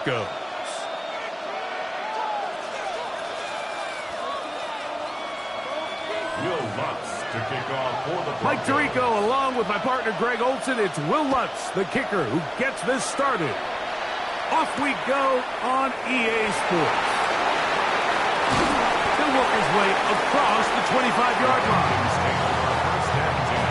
goes. To kick off for the Mike Tirico along with my partner Greg Olson. It's Will Lutz, the kicker, who gets this started. Off we go on EA Sports. He'll work his way across the 25-yard line. First and 10.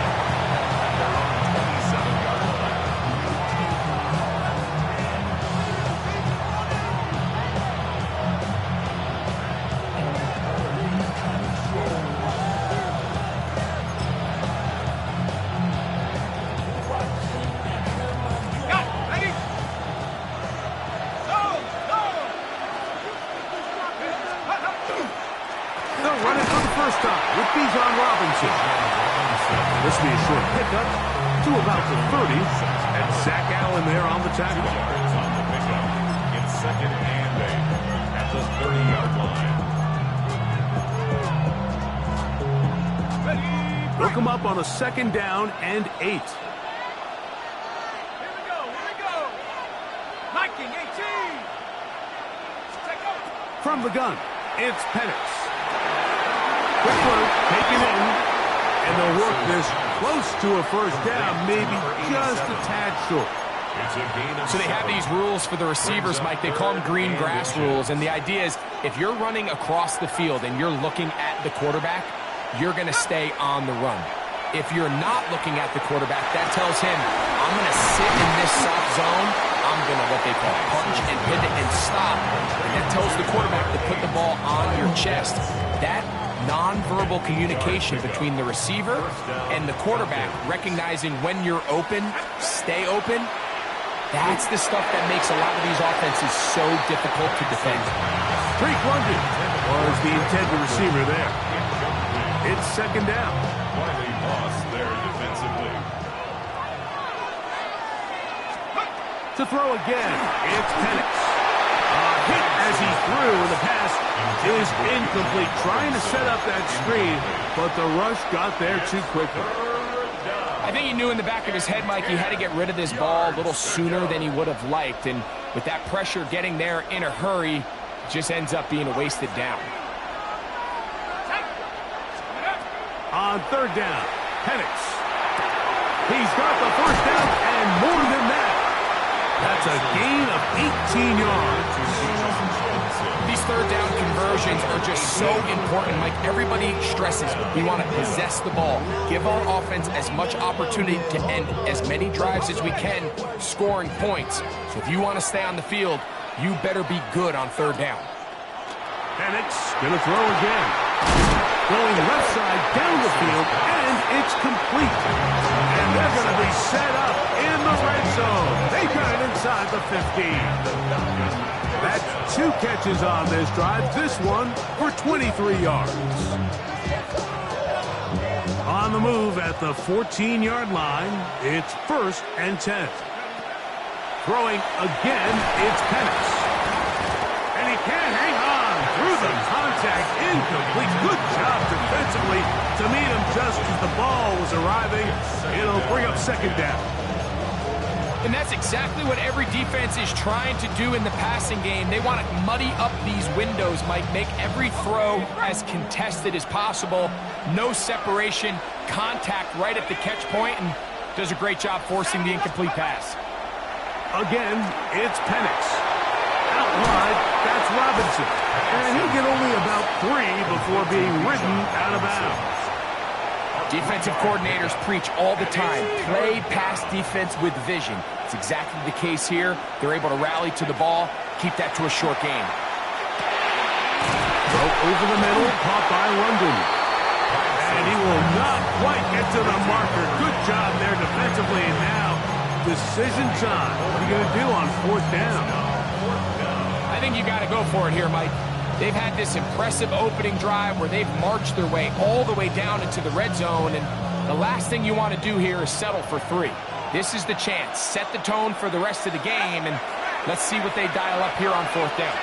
They're on the 27-yard line. This will be a short pickup to about the 30, and Zach Allen there on the tackle. On the pickup. It's second and 8 at the 30-yard line. Look him up on a second down and 8. Here we go. Viking 18. Take over. From the gun, it's Penix. Quick work, taken in. And they'll work this close to a first down, maybe just a tad short. So they have these rules for the receivers, Mike. They call them green grass rules. And the idea is if you're running across the field and you're looking at the quarterback, you're going to stay on the run. If you're not looking at the quarterback, that tells him, I'm going to sit in this soft zone. I'm going to what they call punch and pivot and stop. And that tells the quarterback to put the ball on your chest. That nonverbal communication between the receiver and the quarterback, recognizing when you're open, stay open, that's the stuff that makes a lot of these offenses so difficult to defend. Drake London was the intended receiver there. It's second down. Quite a loss there defensively. To throw again, it's Penix. Hit as he threw, and the pass is incomplete. Trying to set up that screen, but the rush got there too quickly. I think he knew in the back of his head, Mike, he had to get rid of this ball a little sooner than he would have liked. And with that pressure getting there in a hurry, it just ends up being a wasted down. On third down, Penix. He's got the first down and more than that. That's a gain of 18 yards. These third down conversions are just so important, Mike. Everybody stresses we want to possess the ball, give our offense as much opportunity to end as many drives as we can, scoring points. So if you want to stay on the field, you better be good on third down. Penix gonna throw again. Going left side down the field, and it's complete. And they're going to be set up in the red zone. They got it inside the 15. That's 2 catches on this drive. This one for 23 yards. On the move at the 14-yard line, it's first and 10. Throwing again, it's Penix. And he can't hang on through the contact, incomplete. Good job defensively to meet him just as the ball was arriving. It'll bring up second down. And that's exactly what every defense is trying to do in the passing game. They want to muddy up these windows, Mike, make every throw as contested as possible. No separation, contact right at the catch point, and does a great job forcing the incomplete pass. Again, it's Penix. Out wide, that's Robinson. And he'll get only about 3 before being ridden out of bounds. Defensive coordinators preach all the time, play pass defense with vision. It's exactly the case here. They're able to rally to the ball, keep that to a short game. Throw over the middle, caught by London. And he will not quite get to the marker. Good job there defensively. And now, decision time. What are you going to do on fourth down? I think you got to go for it here, Mike. They've had this impressive opening drive where they've marched their way all the way down into the red zone, and the last thing you want to do here is settle for 3. This is the chance. Set the tone for the rest of the game, and let's see what they dial up here on fourth down.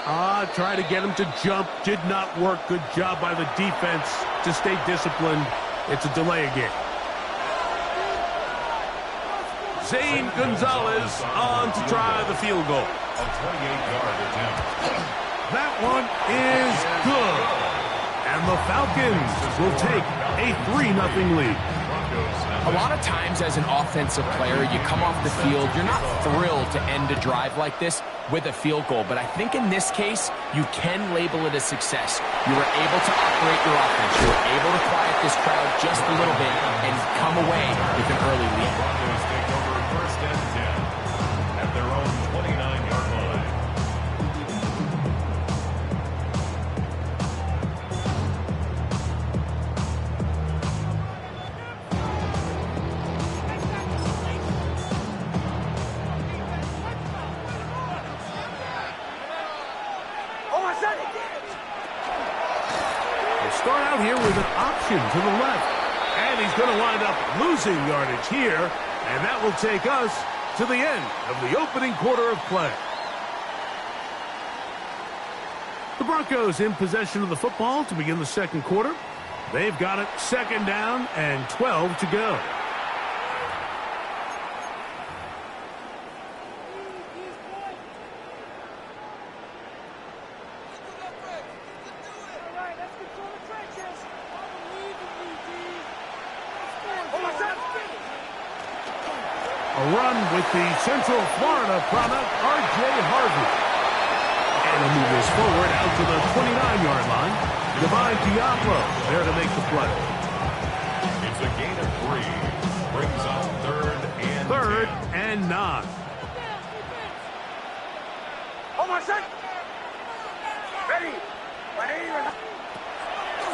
Try to get him to jump. Did not work. Good job by the defense to stay disciplined. It's a delay again. Zane Gonzalez on to try the field goal. A 28-yard attempt. That one is good. And the Falcons will take a 3-0 lead. A lot of times as an offensive player, you come off the field, you're not thrilled to end a drive like this with a field goal. But I think in this case, you can label it a success. You were able to operate your offense. You were able to quiet this crowd just a little bit and come away with an early lead. Broncos take over first and 10 at their own 29-yard line. Start out here with an option to the left. And he's going to wind up losing yardage here. And that will take us to the end of the opening quarter of play. The Broncos in possession of the football to begin the second quarter. They've got it 2nd down and 12 to go. A run with the Central Florida product, R.J. Harvey. And he'll move this forward out to the 29-yard line. Divine Diablo there to make the play. It's a gain of 3. Brings up 3rd and 9.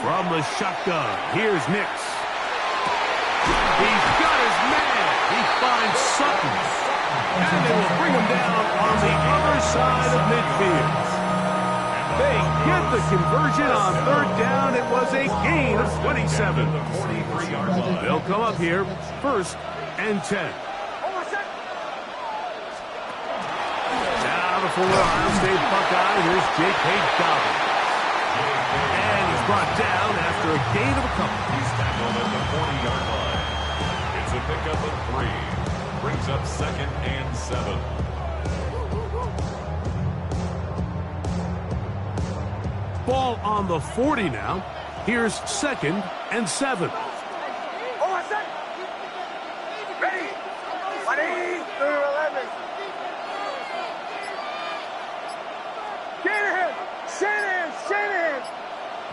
From the shotgun, here's Nix. He's got his man. He finds Sutton. And they will bring him down on the other side of midfield. They get the conversion on 3rd down. It was a gain of 27. They'll come up here 1st and 10. Now the former Ohio State Buckeye. Here's J.K. Dobbins. And he's brought down after a gain of a couple. He's tackled at the 40-yard line. It's a pickup of 3. Brings up 2nd and 7. Ball on the 40 now. Here's 2nd and 7.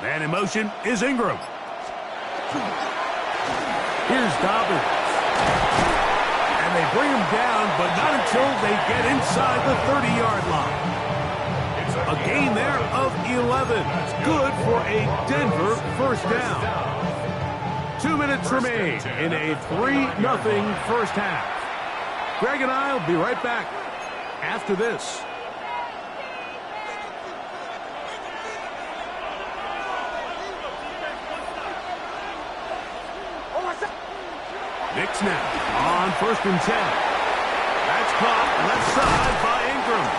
Man in motion is Ingram. Here's Dobbins. And they bring him down, but not until they get inside the 30-yard line. A gain there of 11. Good for a Denver 1st down. 2 minutes remain in a 3-0 first half. Greg and I will be right back after this. Nix now on 1st and 10. That's caught left side by Ingram.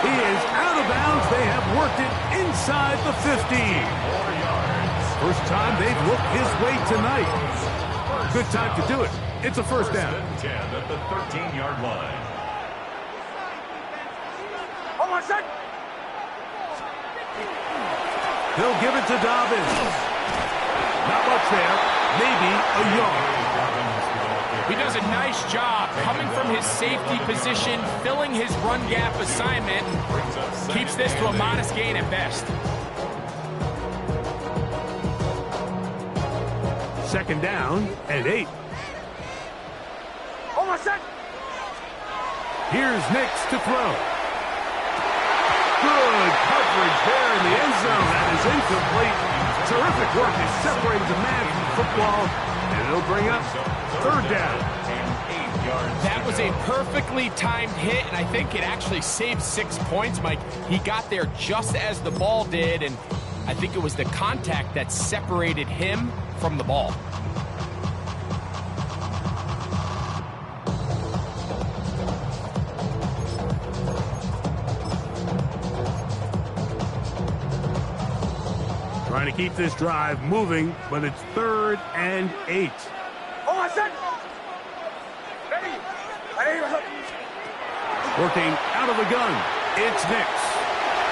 He is out of bounds. They have worked it inside the 50. 4 yards. First time they've looked his way tonight. Good time to do it. It's a 1st down. 10 at the 13-yard line. He'll give it to Dobbins. Not much there. Maybe a yard. He does a nice job coming from his safety position, filling his run gap assignment, keeps this to a modest gain at best. 2nd down and 8. Here's Nix to throw. Good coverage there in the end zone. That is incomplete. Terrific work to separate the man from the football, and it'll bring up 3rd down. That was a perfectly timed hit, and I think it actually saved 6 points, Mike. He got there just as the ball did, and I think it was the contact that separated him from the ball. Trying to keep this drive moving, but it's 3rd and 8. Working out of the gun, it's Nix.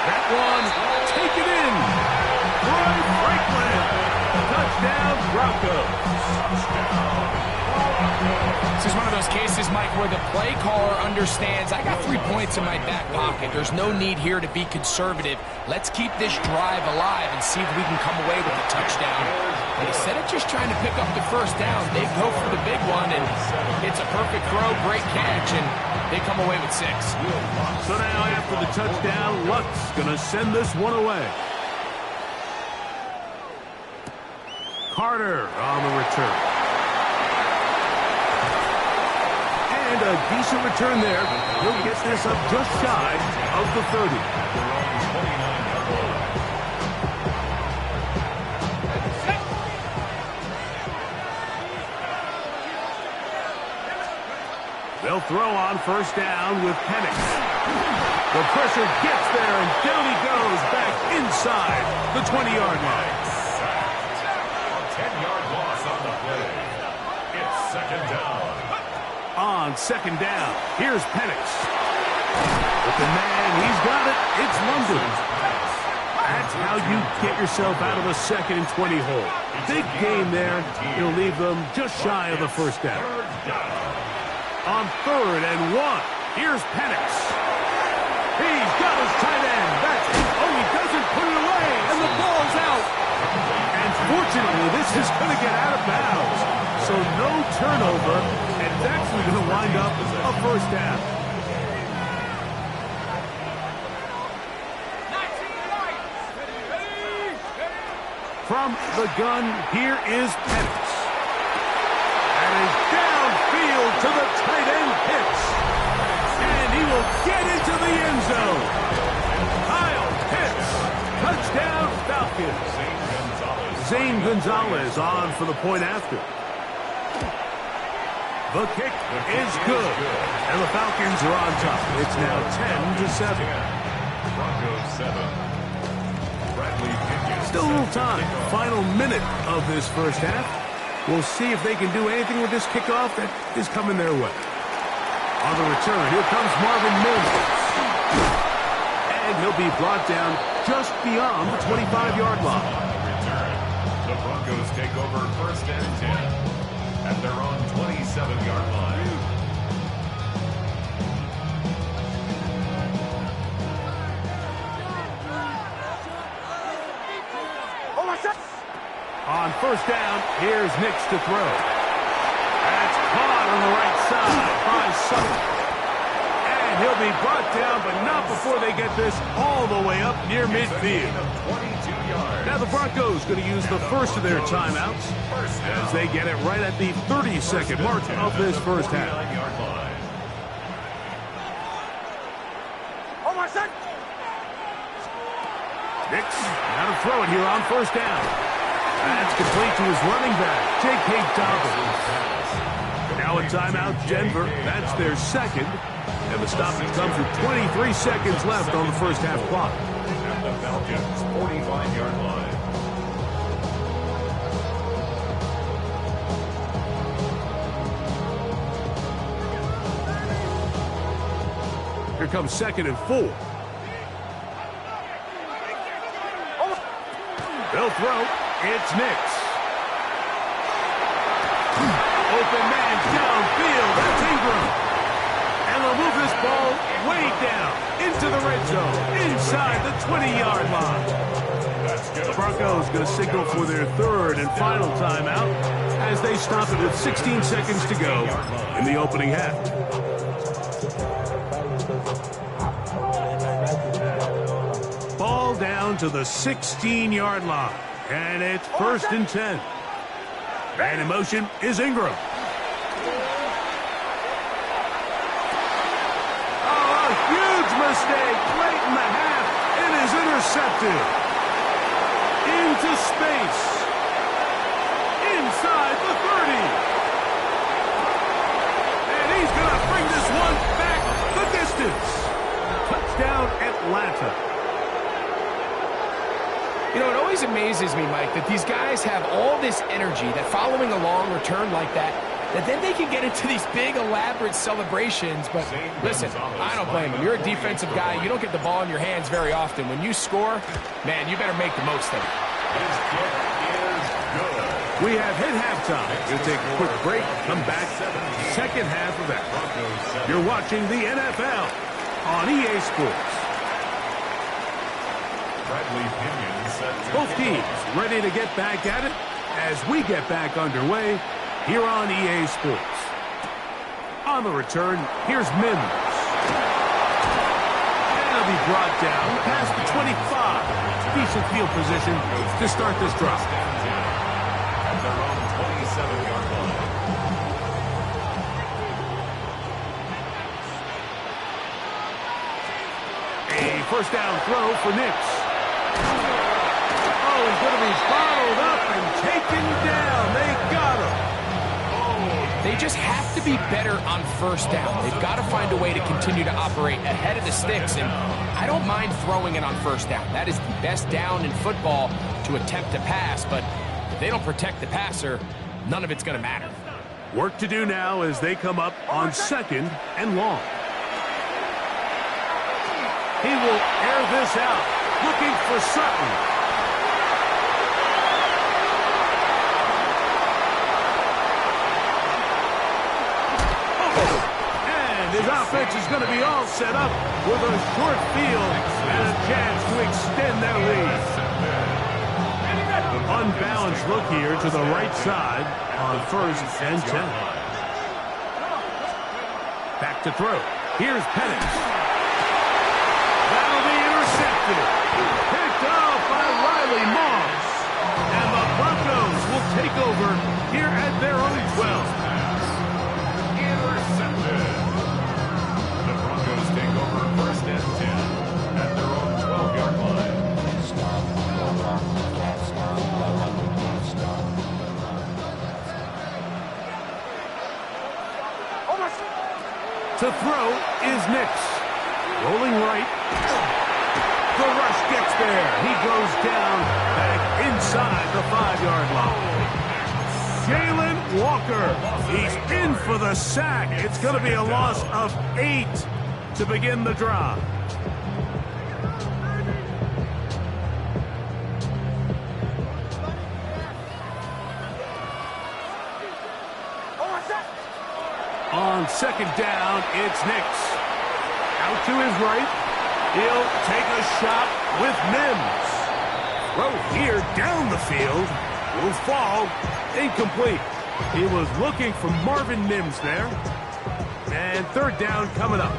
That one, take it in. Troy Franklin. Touchdown, Broncos. This is one of those cases, Mike, where the play caller understands I got 3 points in my back pocket. There's no need here to be conservative. Let's keep this drive alive and see if we can come away with a touchdown. And instead of just trying to pick up the first down, they go for the big one, and it's a perfect throw, great catch, and they come away with 6. So now after the touchdown, Luck's going to send this one away. Carter on the return. And a decent return there. He'll get this up just shy of the 30. They'll throw on first down with Penix. The pressure gets there, and down he goes back inside the 20-yard line. 10-yard loss on the play. It's 2nd down. On 2nd down, here's Penix. With the man, he's got it. It's London. That's how you get yourself out of a 2nd and 20 hole. Big game there. He'll leave them just shy of the first down. On 3rd and 1, here's Penix. He's got his tight end. That's it. Oh, he doesn't put it away, and the ball's out. And fortunately, this is going to get out of bounds. So no turnover, and it's actually going to wind up a first down. From the gun, here is Penix. And he's downfield to the tight end Pitts. And he will get into the end zone. Kyle Pitts, touchdown Falcons. Zane Gonzalez on for the point after. The kick is good. And the Falcons are on top. It's now 10-7. Broncos 7. Still a little time. Final minute of this first half. We'll see if they can do anything with this kickoff that is coming their way. On the return, here comes Marvin Mims. And he'll be brought down just beyond the 25-yard line. The Broncos take over 1st and 10 at their own 27-yard line. On first down, here's Nix to throw. That's caught on the right side by Sutton. And he'll be brought down, but not before they get this all the way up near midfield. Now the Broncos going to use the first of their timeouts as they get it right at the 30-second mark of this first half. Nix, now to throw it here on first down. That's complete to his running back, J.K. Dobbins. Now a timeout, Denver. That's their second. And the stoppage comes with 23 seconds left on the first half clock. At the Falcons' 45-yard line. Here comes 2nd and 4. They'll throw. It's Nix. Open man downfield. That's Ingram. And they'll move this ball way down into the red zone, inside the 20-yard line. The Broncos going to signal for their 3rd and final timeout as they stop it with 16 seconds to go in the opening half. Ball down to the 16-yard line. And it's 1st and 10. And in motion is Ingram. Oh, a huge mistake late in the half. It is intercepted. Into space. Inside the 30. And he's going to bring this one back the distance. Touchdown, Atlanta. You know, it always amazes me, Mike, that these guys have all this energy, that following a long return like that then they can get into these big, elaborate celebrations. But listen, I don't blame them. You're a defensive guy. You don't get the ball in your hands very often. When you score, man, you better make the most of it. His kick is good. We have hit halftime. We'll take a quick break, come back, second half of that. You're watching the NFL on EA Sports. Both teams ready to get back at it as we get back underway here on EA Sports. On the return, here's Mims. And he'll be brought down past the 25. Decent field position to start this drive. At their own 27-yard line. A first down throw for Nix. Oh, he's going to be bottled up and taken down. They got him. They just have to be better on first down. They've got to find a way to continue to operate ahead of the sticks, and I don't mind throwing it on first down. That is the best down in football to attempt to pass, but if they don't protect the passer, none of it's going to matter. Work to do now as they come up on second and long. He will air this out, looking for Sutton. His offense is going to be all set up with a short field and a chance to extend their lead. Unbalanced look here to the right side on first and 10. Back to throw. Here's Penix. That'll be intercepted. Picked off by Riley Moss. And the Broncos will take over here at their own 12. First and 10 at their own 12-yard line. To throw is Nix. Rolling right. The rush gets there. He goes down back inside the 5-yard line. Jalen Walker. He's in for the sack. It's going to be a loss of 8. To begin the drive. On second down, it's Nix. Out to his right. He'll take a shot with Mims. Throw here down the field. Will fall. Incomplete. He was looking for Marvin Mims there. And third down coming up.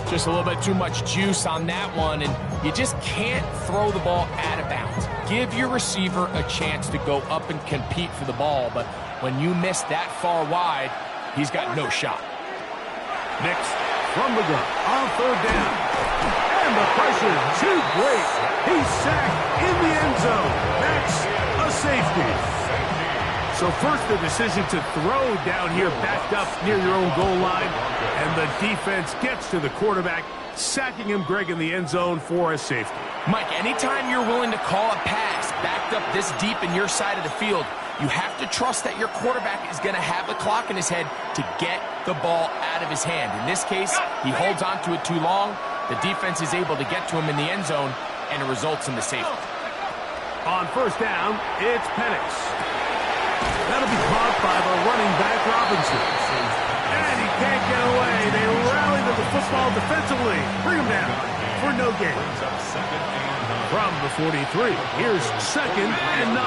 Just a little bit too much juice on that one, and you just can't throw the ball out of bounds. Give your receiver a chance to go up and compete for the ball, but when you miss that far wide, he's got no shot. Nix from the gun on third down. And the pressure too great. He's sacked in the end zone. That's a safety. So first the decision to throw down here backed up near your own goal line. And the defense gets to the quarterback, sacking him, Greg, in the end zone for a safety. Mike, anytime you're willing to call a pass backed up this deep in your side of the field, you have to trust that your quarterback is going to have the clock in his head to get the ball out of his hand. In this case, he holds on to it too long. The defense is able to get to him in the end zone, and it results in the safety. On first down, it's Penix. That'll be caught by the running back Robinson. And he can't get away. They rally to the football defensively. Bring him down for no gain. From the 43, here's second and 9.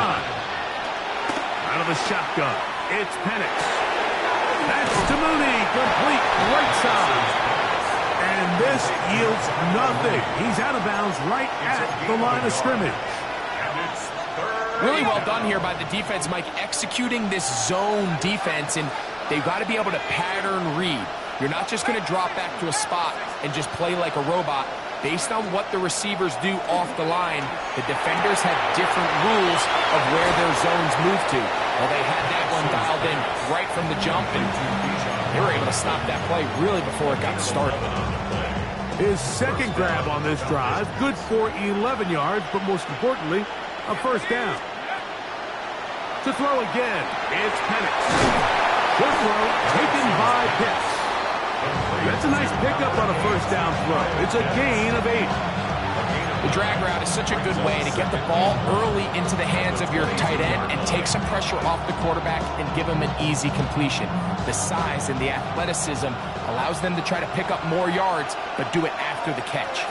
Out of the shotgun, it's Penix. That's to Mooney, complete right side. And this yields nothing. He's out of bounds right at the line of scrimmage. Really well done here by the defense, Mike, executing this zone defense, and they've got to be able to pattern read. You're not just going to drop back to a spot and just play like a robot. Based on what the receivers do off the line, the defenders have different rules of where their zones move to. Well, they had that one dialed in right from the jump, and they were able to stop that play really before it got started. His second grab on this drive, good for 11 yards, but most importantly, a first down. To throw again, it's Penix. Good throw, taken by Pitts. That's a nice pickup on a first down throw. It's a gain of 8. The drag route is such a good way to get the ball early into the hands of your tight end and take some pressure off the quarterback and give him an easy completion. The size and the athleticism allows them to try to pick up more yards, but do it after the catch.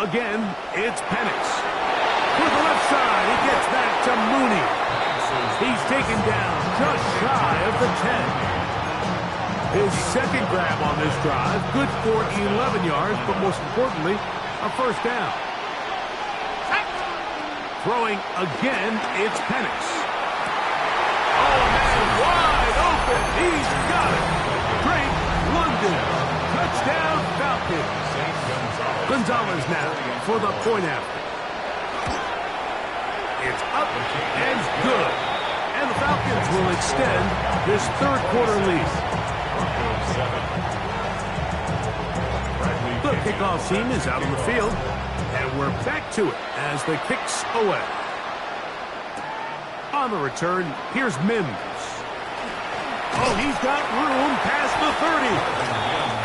Again, it's Penix. To the left side, he gets back to Mooney. He's taken down just shy of the 10. His second grab on this drive, good for 11 yards, but most importantly, a first down. Throwing again, it's Penix. Oh, man, wide open. He's got it. Drake London. Touchdown, Falcons. Gonzalez now for the point after. It's up and good. And the Falcons will extend this third quarter lead. The kickoff team is out on the field, and we're back to it as the kick's away. On the return, here's Mims. Oh, he's got room past the 30.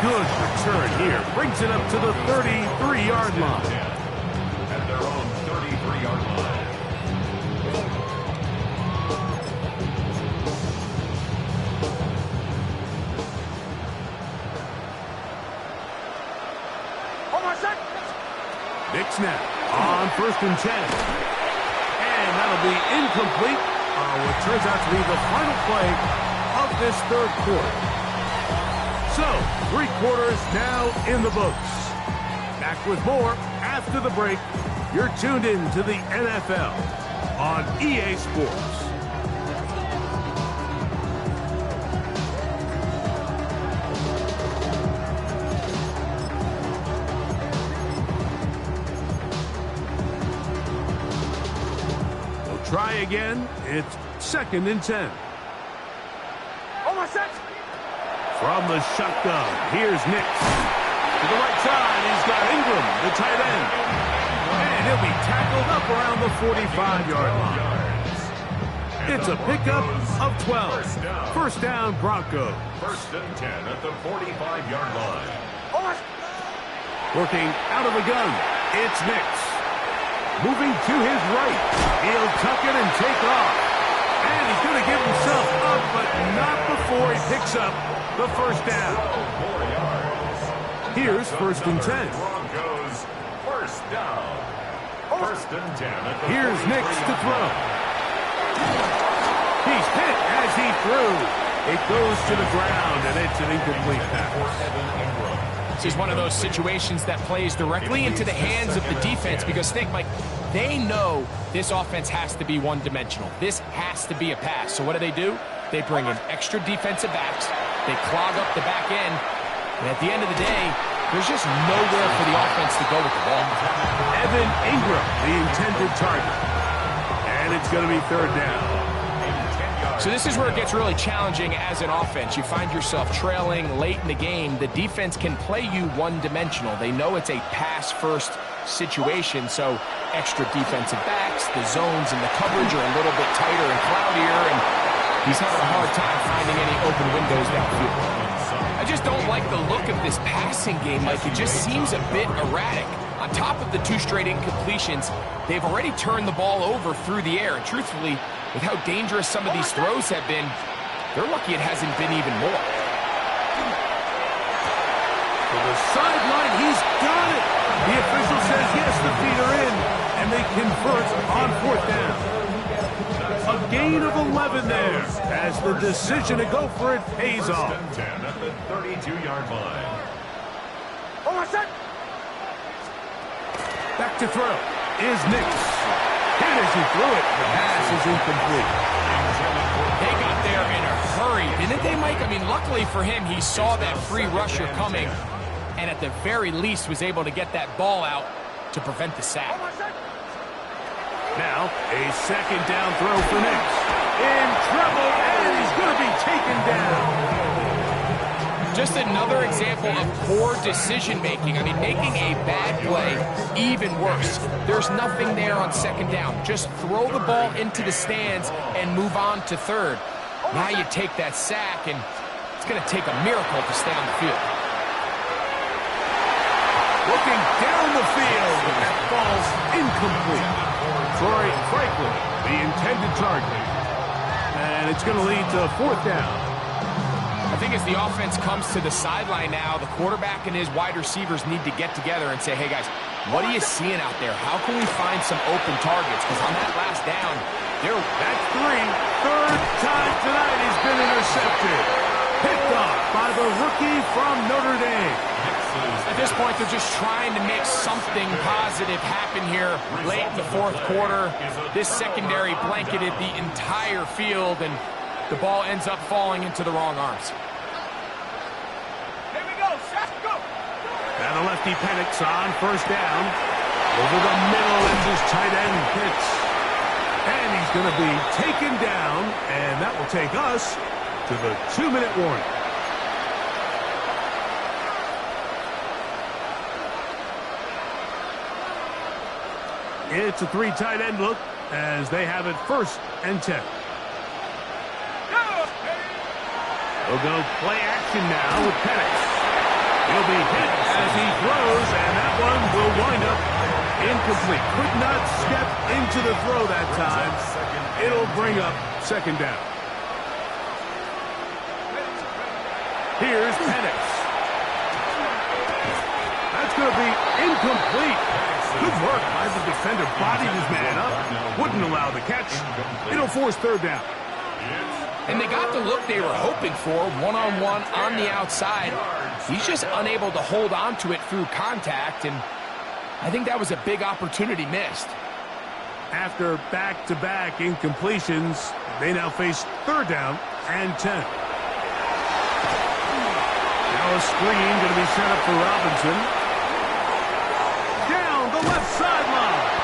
Good return here. Brings it up to the 33-yard line. At their own 33-yard line. Big snap on 1st and 10. And that'll be incomplete on what turns out to be the final play of this third quarter. So, 3 quarters now in the books. Back with more after the break. You're tuned in to the NFL on EA Sports. Try again. It's 2nd and 10. From the shotgun, here's Nix. To the right side, he's got Ingram, the tight end. And he'll be tackled up around the 45-yard line. It's a pickup of 12. First down, Broncos. 1st and 10 at the 45-yard line. Working out of the gun, it's Nix. Moving to his right. He'll tuck it and take off. And he's going to give himself up, but not before he picks up the first down. 4 yards. Here's 1st and 10. Broncos, first down. 1st and 10 at the Here's Nix to throw. He's hit as he threw. It goes to the ground, and it's an incomplete pass. This is one of those situations that plays directly into the hands of the defense because, think, Mike, they know this offense has to be one-dimensional. This has to be a pass. So what do? They bring in extra defensive backs. They clog up the back end. And at the end of the day, there's just nowhere for the offense to go with the ball. Evan Ingram, the intended target. And it's going to be 3rd down. So this is where it gets really challenging as an offense. You find yourself trailing late in the game. The defense can play you one-dimensional. They know it's a pass-first situation, so extra defensive backs, the zones and the coverage are a little bit tighter and cloudier, and he's having a hard time finding any open windows downfield. I just don't like the look of this passing game, Mike. It just seems a bit erratic. On top of the 2 straight incompletions, they've already turned the ball over through the air, and truthfully, with how dangerous some of these throws have been, they're lucky it hasn't been even more. To the sideline, he's got it. The official says yes, the feet are in, and they convert on 4th down. A gain of 11 there as the decision to go for it pays off. 1st and 10 at the 32-yard line. Back to throw is Nix. Hit as he threw it. The pass is incomplete. They got there in a hurry, didn't they, Mike? I mean, luckily for him, he saw that free rusher coming, and at the very least was able to get that ball out to prevent the sack. Now, a 2nd down throw for Nix. In trouble, and he's going to be taken down. Just another example of poor decision-making. I mean, making a bad play even worse. There's nothing there on second down. Just throw the ball into the stands and move on to third. Now you take that sack, and it's going to take a miracle to stay on the field. Looking down the field, that falls incomplete. Troy Franklin, the intended target. And it's going to lead to fourth down. I think as the offense comes to the sideline now, the quarterback and his wide receivers need to get together and say, hey, guys, what are you seeing out there? How can we find some open targets? Because on that last down, that's three. Third time tonight he's been intercepted. Picked off by the rookie from Notre Dame. At this point, they're just trying to make something positive happen here late in the fourth quarter. This secondary blanketed the entire field, and the ball ends up falling into the wrong arms. Here we go, Shaq, go! And the lefty Penix on first down. Over the middle is his tight end Pitts. And he's going to be taken down, and that will take us to the 2-minute warning. It's a three tight end look as they have it 1st and 10. They'll go play action now with Penix. He'll be hit as he throws, and that one will wind up incomplete. Could not step into the throw that time. It'll bring up second down. Here's Penix. That's going to be incomplete. Good work by the defender. Bodied his man up. Wouldn't allow the catch. It'll force third down. And they got the look they were hoping for, one-on-one on the outside. He's just unable to hold on to it through contact, and I think that was a big opportunity missed. After back-to-back incompletions, they now face third down and 10. Now a screen going to be set up for Robinson. Down the left sideline.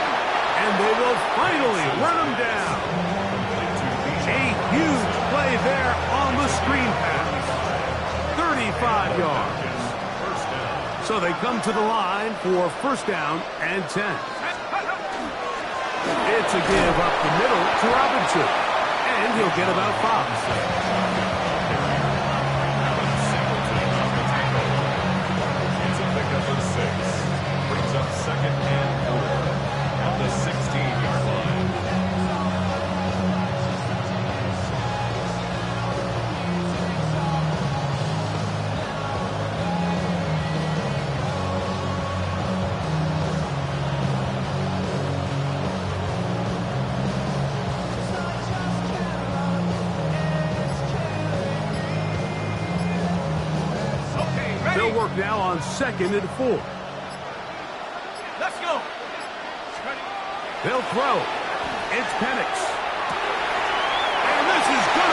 And they will finally run him down. A huge play there on the screen pass. 35 yards. So they come to the line for first down and 10. It's a give up the middle to Robinson. And he'll get about 5. It's a pickup of 6. Brings up second and 4 at the 16-yard line. They'll work now on 2nd and 4. Let's go! They'll throw. It's Penix. And this is good.